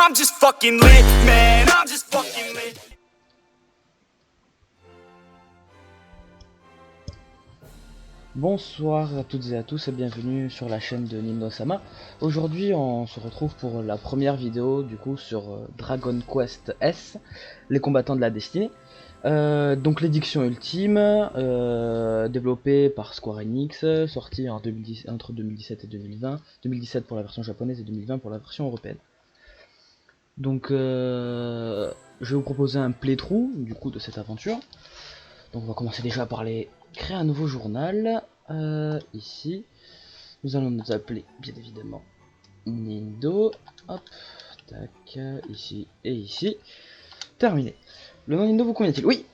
I'm just fucking lit, man, I'm just fucking lit. Bonsoir à toutes et à tous et bienvenue sur la chaîne de Nino-sama. Aujourd'hui on se retrouve pour la première vidéo du coup sur Dragon Quest S, les combattants de la destinée. Donc l'édition ultime, développée par Square Enix, sortie en 2010, entre 2017 et 2020, 2017 pour la version japonaise et 2020 pour la version européenne. Donc je vais vous proposer un playthrough du coup de cette aventure. Donc on va commencer déjà par créer un nouveau journal. Ici, nous allons nous appeler bien évidemment Nindo. Hop, tac, ici et ici. Terminé. Le nom Nindo vous convient-il? Oui.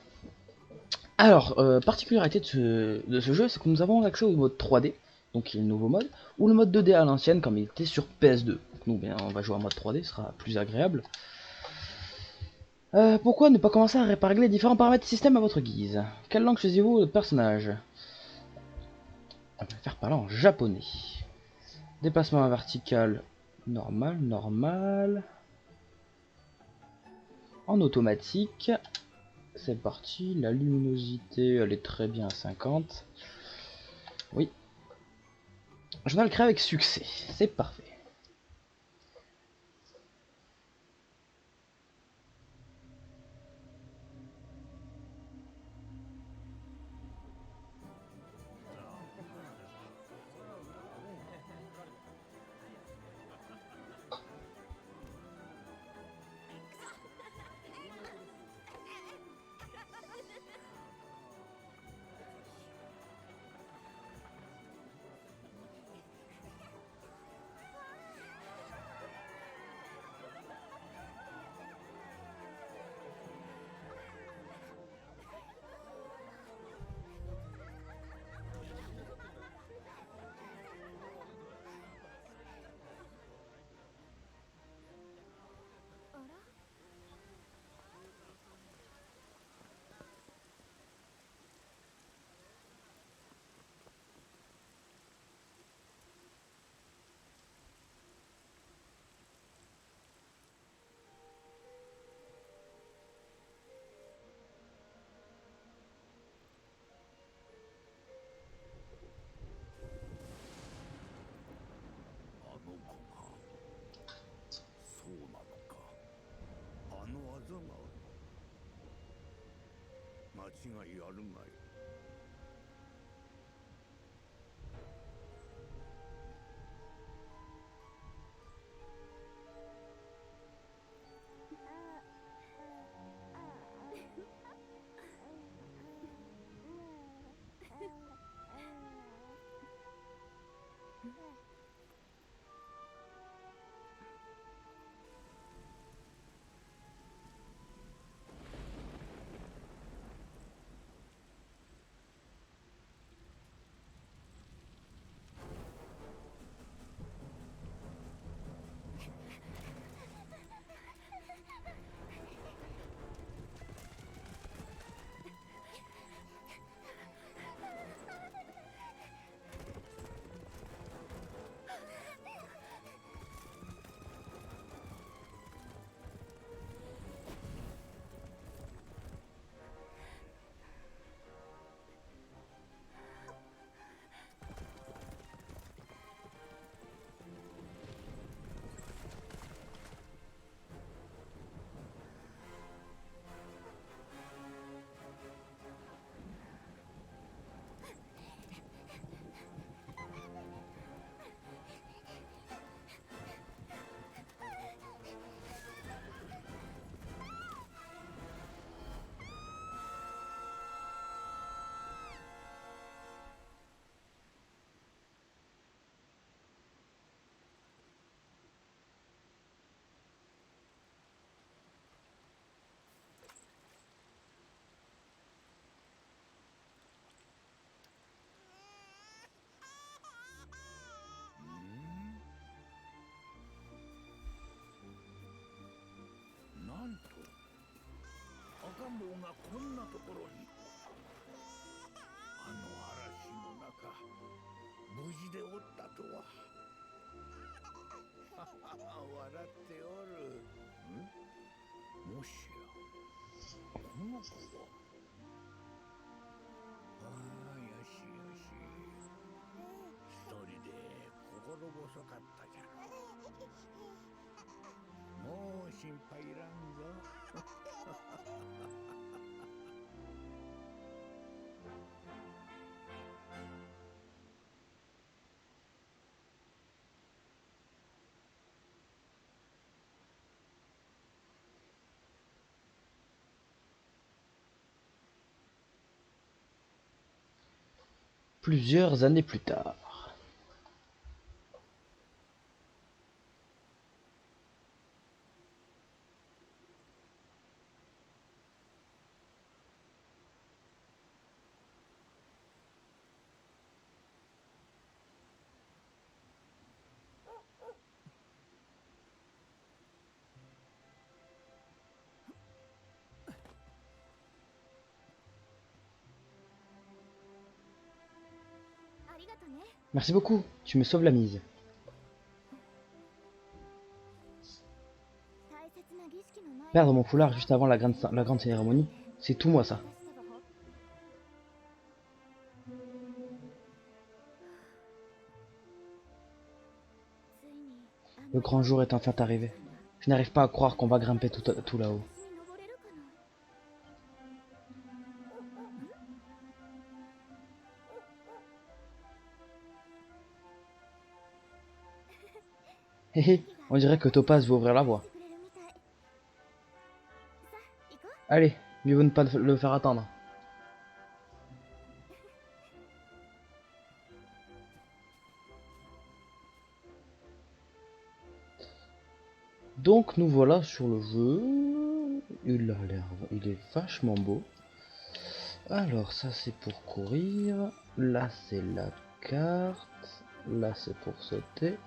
Alors, particularité de ce jeu, c'est que nous avons accès au mode 3D, donc qui est le nouveau mode, ou le mode 2D à l'ancienne, comme il était sur PS2. Donc nous, bien, on va jouer en mode 3D, ce sera plus agréable. Pourquoi ne pas commencer à régler les différents paramètres système à votre guise? Quelle langue choisissez-vous de personnage? On va faire parler en japonais. Déplacement vertical, normal. En automatique, c'est parti. La luminosité, elle est très bien à 50. Oui. Journal créé avec succès, c'est parfait. Plusieurs années plus tard. Merci beaucoup, tu me sauves la mise. Perdre mon foulard juste avant la grande cérémonie, c'est tout moi ça. Le grand jour est enfin arrivé. Je n'arrive pas à croire qu'on va grimper tout là-haut. Hé hé, on dirait que Topaz veut ouvrir la voie. Allez, mieux vaut ne pas le faire attendre. Donc nous voilà sur le jeu. Il est vachement beau. Alors ça c'est pour courir. Là c'est la carte. Là c'est pour sauter.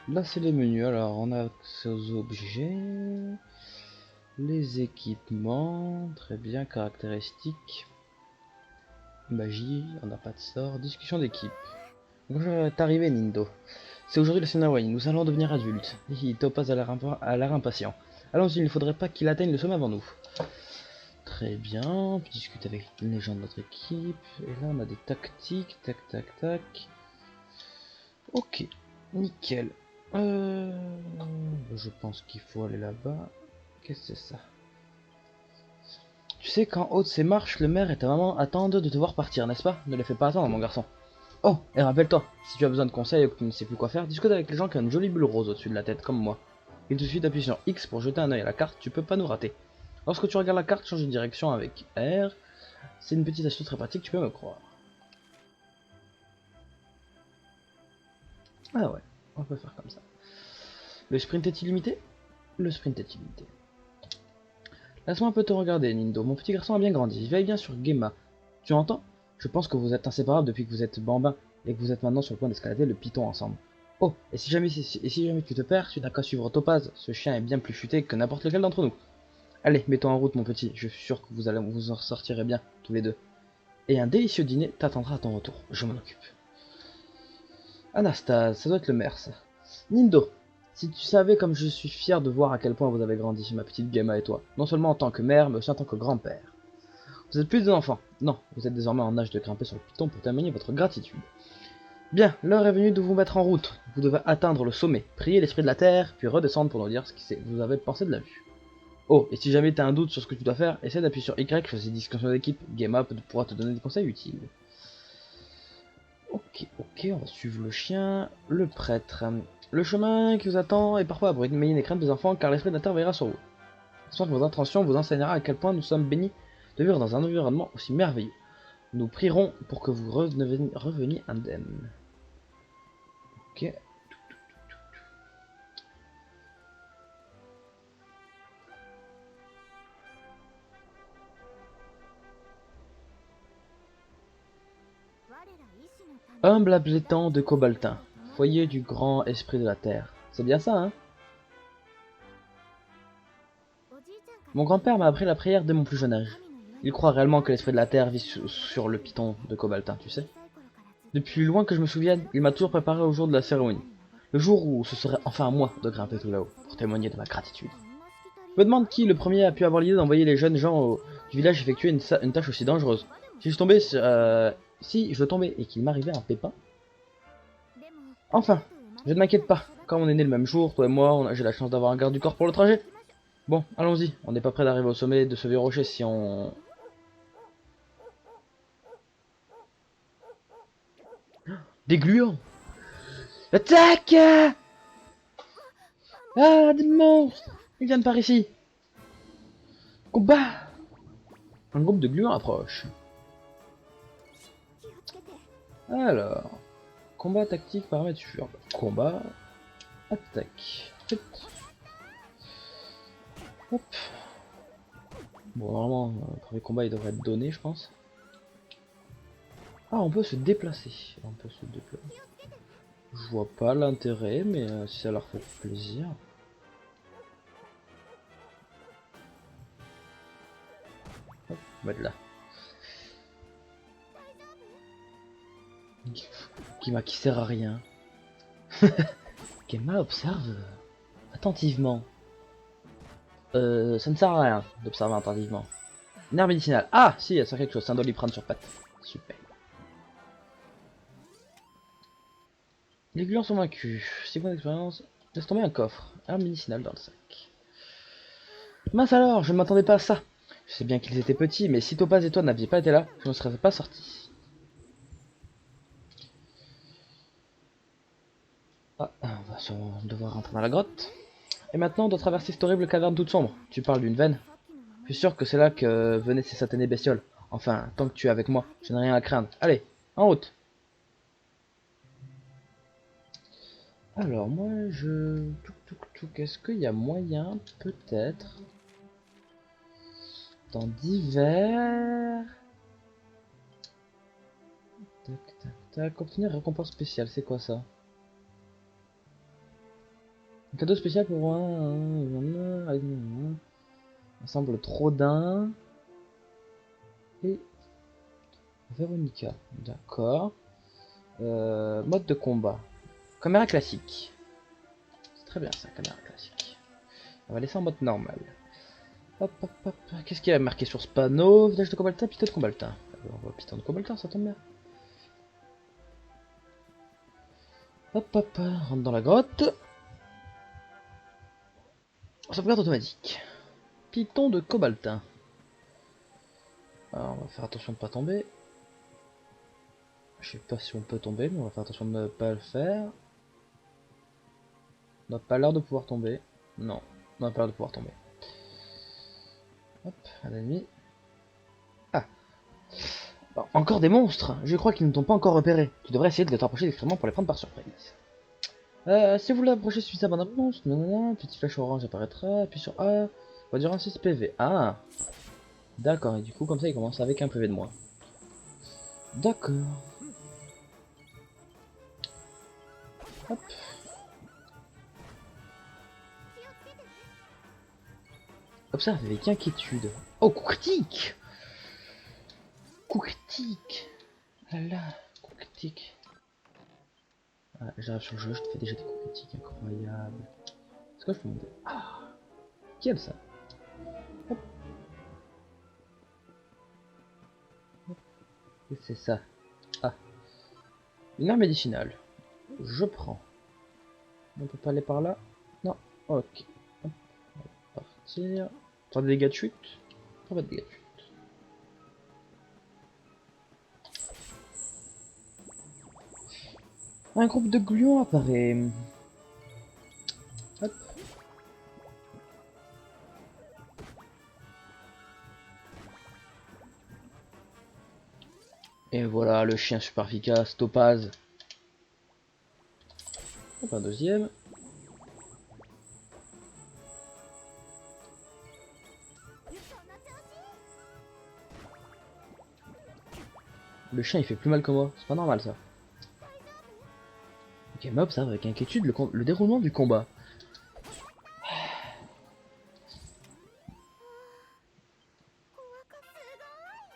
Là c'est les menus. Alors on a accès aux objets. Les équipements. Très bien. Caractéristiques. Magie. On n'a pas de sort. Discussion d'équipe. Bonjour, t'es arrivé Nindo. C'est aujourd'hui le scénario, nous allons devenir adultes. Hihi, Topaz a l'air impatient. Allons-y, il ne faudrait pas qu'il atteigne le sommet avant nous. Très bien, on peut discuter avec les gens de notre équipe. Et là on a des tactiques, tac tac tac. Ok, nickel. Je pense qu'il faut aller là-bas. Qu'est-ce que c'est ça? Tu sais qu'en haut de ces marches, le maire et ta maman attendent de te voir partir, n'est-ce pas? Ne les fais pas attendre mon garçon. Oh, et rappelle-toi, si tu as besoin de conseils ou que tu ne sais plus quoi faire, discute avec les gens qui ont une jolie bulle rose au-dessus de la tête, comme moi. Il te suffit d'appuyer sur X pour jeter un œil à la carte, tu peux pas nous rater. Lorsque tu regardes la carte, change de direction avec R. C'est une petite astuce très pratique, tu peux me croire. Ah ouais, on peut faire comme ça. Le sprint est illimité? Le sprint est illimité. Laisse-moi un peu te regarder, Nindo. Mon petit garçon a bien grandi. Veille bien sur Gemma. Tu entends? Je pense que vous êtes inséparables depuis que vous êtes bambins et que vous êtes maintenant sur le point d'escalader le piton ensemble. Oh, et si jamais tu te perds, tu n'as qu'à suivre Topaz. Ce chien est bien plus futé que n'importe lequel d'entre nous. Allez, mets-toi en route, mon petit. Je suis sûr que vous en sortirez bien, tous les deux. Et un délicieux dîner t'attendra à ton retour. Je m'en occupe. Anastase, ça doit être le maire, ça. Nindo, si tu savais comme je suis fier de voir à quel point vous avez grandi, ma petite Gemma et toi. Non seulement en tant que mère, mais aussi en tant que grand-père. Vous êtes plus des enfants. Non, vous êtes désormais en âge de grimper sur le piton pour témoigner votre gratitude. Bien, l'heure est venue de vous mettre en route. Vous devez atteindre le sommet, prier l'esprit de la terre, puis redescendre pour nous dire ce que vous avez pensé de la vue. Oh, et si jamais tu as un doute sur ce que tu dois faire, essaie d'appuyer sur Y, choisis discussion d'équipe, Gemma pourra te donner des conseils utiles. Ok, on va suivre le chien, le prêtre. Le chemin qui vous attend est parfois abruti, mais n'ayez crainte des enfants, car l'esprit de la terre veillera sur vous. J'espère que vos intentions vous enseignera à quel point nous sommes bénis de vivre dans un environnement aussi merveilleux. Nous prierons pour que vous reveniez indemne. Ok. Humble ablétant de Cobaltin, foyer du grand esprit de la terre. C'est bien ça, hein? Mon grand-père m'a appris la prière dès mon plus jeune âge. Il croit réellement que l'esprit de la terre vit sur le piton de Cobaltin, tu sais. Depuis loin que je me souvienne, il m'a toujours préparé au jour de la cérémonie. Le jour où ce serait enfin à moi de grimper tout là-haut, pour témoigner de ma gratitude. Je me demande qui le premier a pu avoir l'idée d'envoyer les jeunes gens du village effectuer une tâche aussi dangereuse. Si je tombais sur, si je tombais et qu'il m'arrivait un pépin. Enfin, je ne m'inquiète pas. Comme on est né le même jour, toi et moi, j'ai la chance d'avoir un garde du corps pour le trajet. Bon, allons-y. On n'est pas près d'arriver au sommet de ce vieux rocher si on... Des gluants! Attaque! Ah, des monstres! Ils viennent par ici! Combat! Un groupe de gluants approche. Alors... Combat, tactique, paramètres suivants. Combat... Attaque. Hop. Hop. Bon, normalement, le premier combat, il devrait être donné, je pense. Ah, on peut se déplacer. On peut se déplacer. Je vois pas l'intérêt, mais si ça leur fait plaisir. Hop, mettre là. Qui sert à rien. Kema observe attentivement. Ça ne sert à rien d'observer attentivement. Une herbe médicinale. Ah, si, elle sert à quelque chose. C'est un doliprane sur patte. Super. Les gluants sont vaincus. 6 points d'expérience. Laisse tomber un coffre. Herbe médicinale dans le sac. Mince alors, je ne m'attendais pas à ça. Je sais bien qu'ils étaient petits, mais si Topaz et toi n'aviez pas été là, je ne serais pas sorti. Ah, on va sûrement devoir rentrer dans la grotte. Et maintenant, on doit traverser cette horrible caverne toute sombre. Tu parles d'une veine? Je suis sûr que c'est là que venaient ces satanées bestioles. Enfin, tant que tu es avec moi, je n'ai rien à craindre. Allez, en route. Alors, moi, je... Est-ce qu'il y a moyen, peut-être, dans divers... Tac, tac, tac. Obtenir récompense spéciale, c'est quoi ça? Un cadeau spécial pour un ensemble trop d'un et Véronica. D'accord. Mode de combat. Caméra classique. C'est très bien ça, caméra classique. On va laisser en mode normal. Hop, hop, hop. Qu'est-ce qu'il y a marqué sur ce panneau? Village de Cobaltin, piston de Cobaltin. Alors, on voit piston de Cobaltin, ça tombe bien. Hop, hop, rentre dans la grotte. Sauvegarde automatique. Python de Cobaltin. Alors, on va faire attention de ne pas tomber. Je sais pas si on peut tomber, mais on va faire attention de ne pas le faire. On n'a pas l'air de pouvoir tomber. Non, on n'a pas l'air de pouvoir tomber. Hop, un ennemi. Ah. Bon, encore des monstres. Je crois qu'ils ne t'ont pas encore repéré. Tu devrais essayer de les t'approcher discrètement pour les prendre par surprise. Si vous l'approchez suffisamment d'avance, petite flèche orange apparaîtra, puis sur A, va durer un 6 PV. Ah. D'accord, et du coup comme ça il commence avec un PV de moins. D'accord. Hop. Observe avec inquiétude. Oh, coup critique! Coup critique! Ah là là, coup critique. Ah, j'arrive sur le jeu, je te fais déjà des coups critiques incroyables. Est-ce que je peux monter? Ah! Qui aime ça? Hop. Hop. Et c'est ça. Ah. Une arme médicinale. Je prends. On peut pas aller par là? Non. Ok. Hop. On va partir. Faire des dégâts de chute? Pas de dégâts de chute. Un groupe de gluons apparaît. Hop. Et voilà le chien super efficace, Topaz. Hop, un deuxième. Le chien il fait plus mal que moi, c'est pas normal ça. Ok, Mob observe avec inquiétude le déroulement du combat.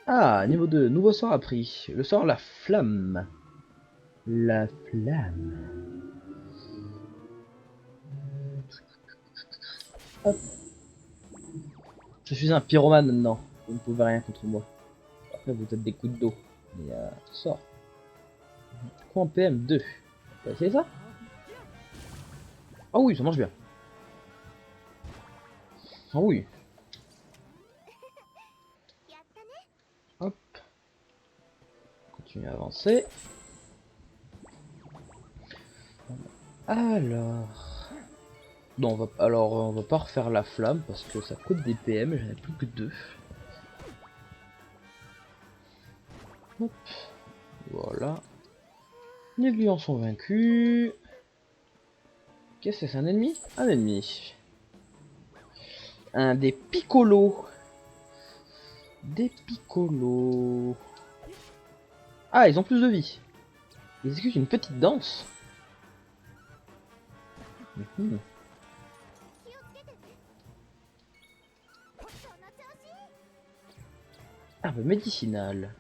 Ah, niveau 2, nouveau sort appris. Le sort la flamme. La flamme. Hop. Je suis un pyromane maintenant. Vous ne pouvez rien contre moi. Après, vous êtes des coups d'eau. Mais sort. Quoi en PM2? On va essayer ça? Ah oui, ça marche bien. Ah oui. Hop. Continue à avancer. Alors. Non, on va pas refaire la flamme parce que ça coûte des PM, j'en ai plus que 2. Hop. Voilà. Les lions sont vaincus. Qu'est-ce que c'est un ennemi? Un ennemi. Un des piccolos. Des piccolos. Ah, ils ont plus de vie. Ils exécutent une petite danse. Mhm. Arme médicinale.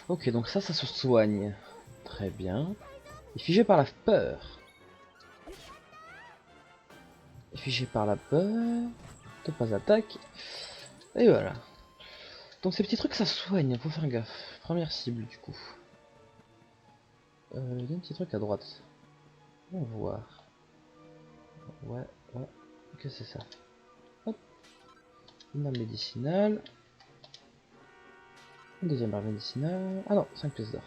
Ok, donc ça se soigne. Très bien. Et figé par la peur. Et figé par la peur. De pas attaque. Et voilà. Donc ces petits trucs ça soigne, faut faire gaffe. Première cible du coup. Il y a un petit truc à droite. On va voir. Ouais, ouais. Qu'est-ce que c'est ça? Hop. Une arme médicinale. Une deuxième arme médicinale. Ah non, 5 pièces d'or.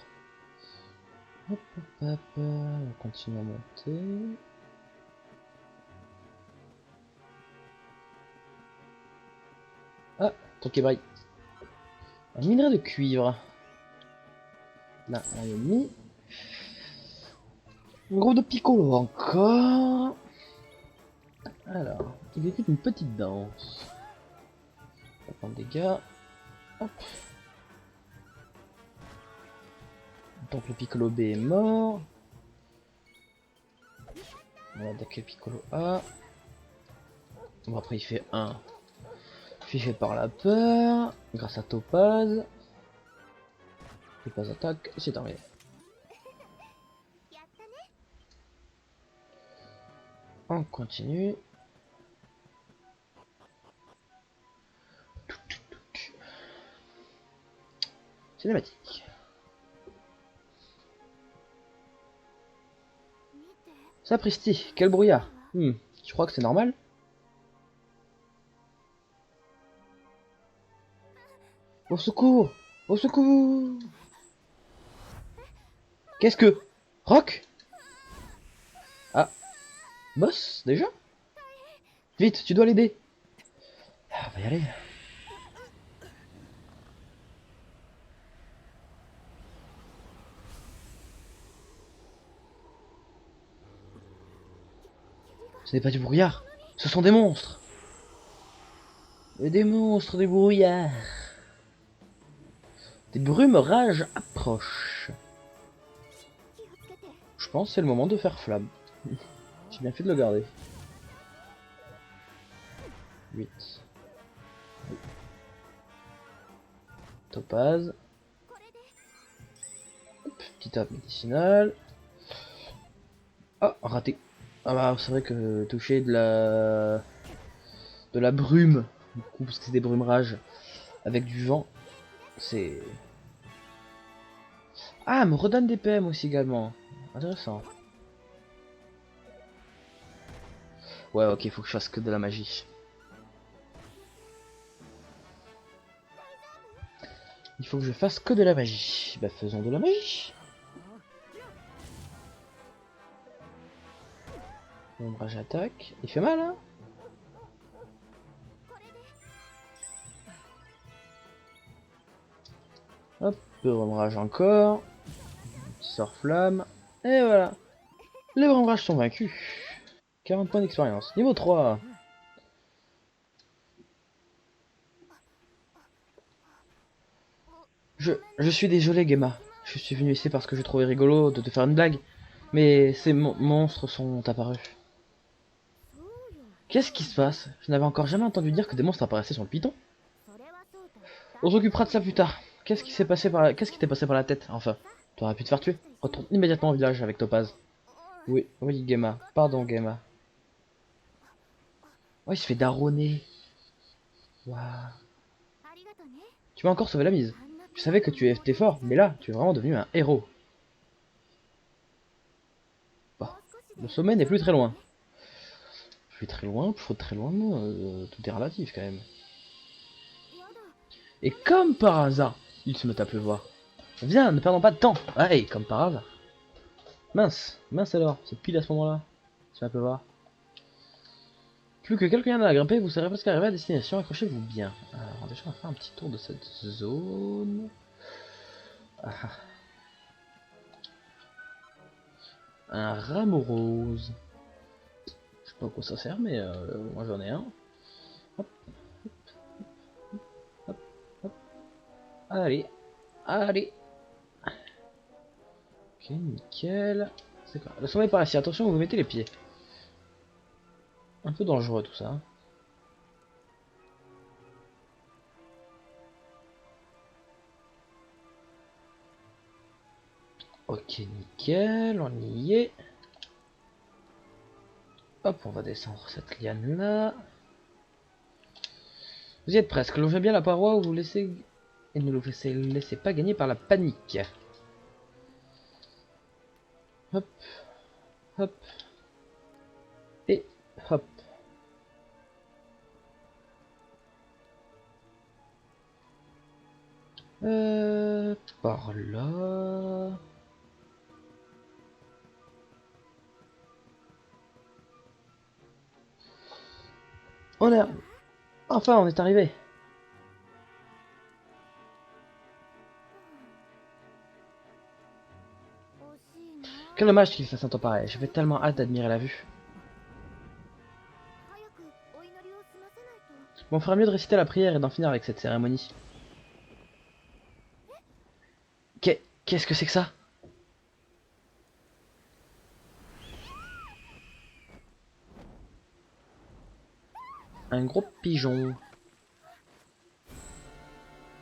Hop, hop, hop. On continue à monter. Ah, truc qui brille. Un minerai de cuivre. Là, on l'a mis. Un gros de piccolo encore. Alors, il exécute une petite danse. On va prendre des dégâts. Hop. Donc le piccolo B est mort. On va attaquer le piccolo A. Bon, après il fait 1. Fiché par la peur. Grâce à Topaz. Topaz attaque. C'est terminé. On continue. Cinématique. Sapristi, quel brouillard. Je crois que c'est normal. Au secours! Au secours! Qu'est-ce que... Rock? Ah. Boss, déjà? Vite, tu dois l'aider. Ah, on va y aller. Ce n'est pas du brouillard. Ce sont des monstres. Et des monstres, des brouillards. Des brumes rages approchent. Je pense que c'est le moment de faire flamme. J'ai bien fait de le garder. 8. Topaz. Hop, petite arme médicinale. Ah, raté. Ah bah c'est vrai que toucher de la brume, du coup parce que c'est des brumes rages avec du vent, c'est... Ah, me redonne des PM aussi également. Intéressant. Ouais, ok, faut que je fasse que de la magie. Il faut que je fasse que de la magie. Bah faisons de la magie. Ombrage attaque. Il fait mal, hein? Hop, ombrage encore. Sort flamme. Et voilà. Les ombrages sont vaincus. 40 points d'expérience. Niveau 3. Je suis désolé, Gemma. Je suis venu ici parce que je trouvais rigolo de te faire une blague. Mais ces monstres sont apparus. Qu'est-ce qui se passe? Je n'avais encore jamais entendu dire que des monstres apparaissaient sur le piton. On s'occupera de ça plus tard. Qu'est-ce qui t'est passé par la tête, enfin? Tu aurais pu te faire tuer. Retourne immédiatement au village avec Topaz. Oui, oui, Gemma. Pardon, Gemma. Oh, il se fait daronner. Waouh. Tu m'as encore sauvé la mise. Je savais que tu étais fort, mais là, tu es vraiment devenu un héros. Bah, le sommet n'est plus très loin. Je suis très loin, très loin, tout est relatif quand même. Et comme par hasard, il se met à pleuvoir. Viens, ne perdons pas de temps. Allez, comme par hasard. Mince, mince alors, c'est pile à ce moment-là. Il se met à pleuvoir. Plus que quelques liens à grimper, vous serez presque arrivé à destination, accrochez-vous bien. Alors déjà on va faire un petit tour de cette zone. Ah. Un rameau rose. Je sais pas à quoi ça sert, mais moi j'en ai un. Hop, hop, hop. Allez, allez. Ok, nickel. C'est quoi? Le sommet par ici, attention où vous mettez les pieds. Un peu dangereux tout ça. Ok, nickel, on y est. Hop, on va descendre cette liane là. Vous y êtes presque, longez bien la paroi où vous laissez et ne vous laissez pas gagner par la panique. Hop, hop, et hop. Par là. On est... Enfin, on est arrivé. Quel dommage qu'il fasse un temps pareil. J'avais tellement hâte d'admirer la vue. Bon, on ferait mieux de réciter la prière et d'en finir avec cette cérémonie. Qu'est-ce que c'est que ça? Un gros pigeon.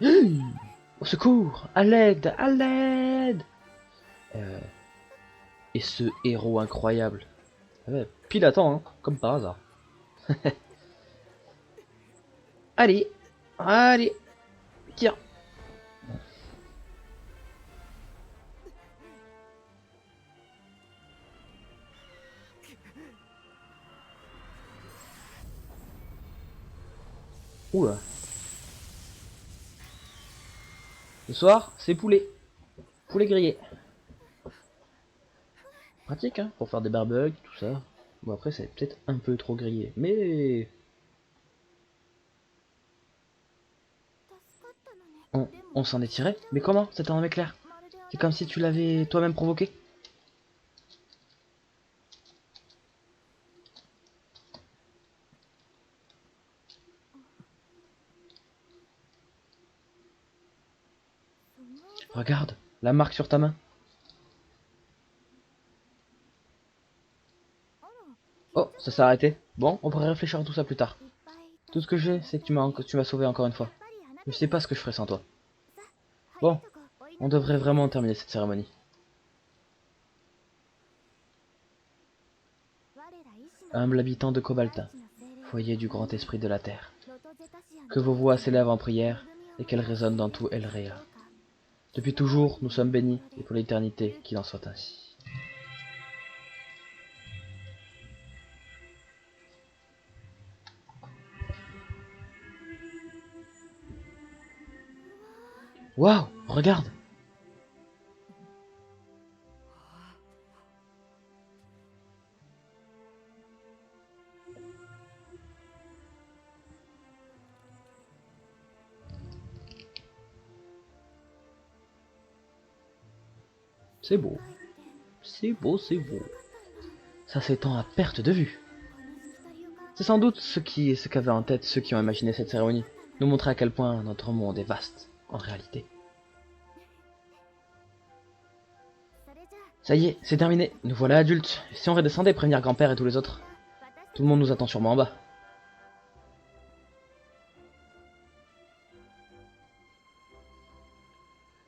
Au secours! À l'aide! À l'aide! Et ce héros incroyable. Ah ouais, pile à temps, hein, comme par hasard. Allez! Allez! Tiens! Oula! Ce soir, c'est poulet. Poulet grillé. Pratique, hein, pour faire des barbecues, tout ça. Bon, après, c'est peut-être un peu trop grillé, mais... On s'en est tiré? Mais comment? C'était un éclair. C'est comme si tu l'avais toi-même provoqué. Regarde, la marque sur ta main. Oh, ça s'est arrêté. Bon, on pourrait réfléchir à tout ça plus tard. Tout ce que j'ai, c'est que tu m'as sauvé encore une fois. Je sais pas ce que je ferais sans toi. Bon, on devrait vraiment terminer cette cérémonie. Humble habitant de Cobaltin, foyer du grand esprit de la terre, que vos voix s'élèvent en prière et qu'elles résonnent dans tout Elrea. Depuis toujours, nous sommes bénis, et pour l'éternité, qu'il en soit ainsi. Waouh, regarde! C'est beau. C'est beau, c'est beau. Ça s'étend à perte de vue. C'est sans doute ce qu'avaient en tête ceux qui ont imaginé cette cérémonie. Nous montrer à quel point notre monde est vaste, en réalité. Ça y est, c'est terminé. Nous voilà adultes. Si on redescendait prévenir grand-père et tous les autres? Tout le monde nous attend sûrement en bas.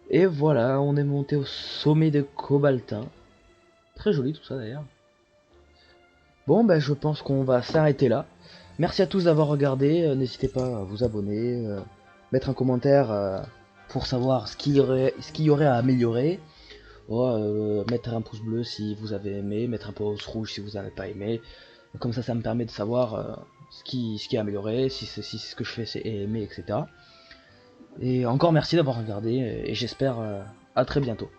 Et voilà, on est monté au sommet de Cobaltin. Très joli tout ça d'ailleurs. Bon, ben je pense qu'on va s'arrêter là. Merci à tous d'avoir regardé, n'hésitez pas à vous abonner, mettre un commentaire pour savoir ce qu'il y aurait à améliorer. Mettre un pouce bleu si vous avez aimé, mettre un pouce rouge si vous n'avez pas aimé. Comme ça me permet de savoir ce qui est amélioré, si ce que je fais c'est aimé, etc. Et encore merci d'avoir regardé et j'espère à très bientôt.